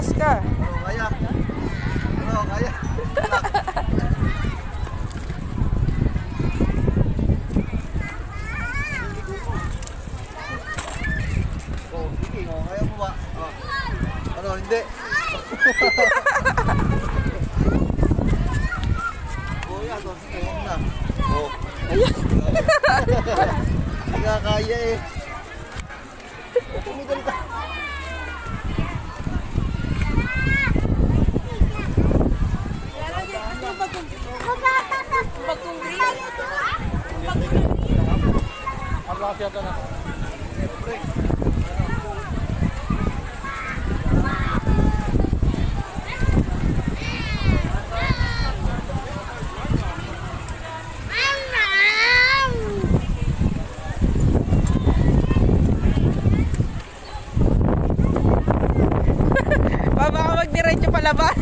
Malakas ka. Oo, kaya. Oo, kaya. Oh, sige, oh, kaya mo ba? Oh. Ano, hindi. Oh, yan, oh, sige, huwag na. Oh. Hindi nga kaya eh. Tumigil ka. Baka magdiretso palabas.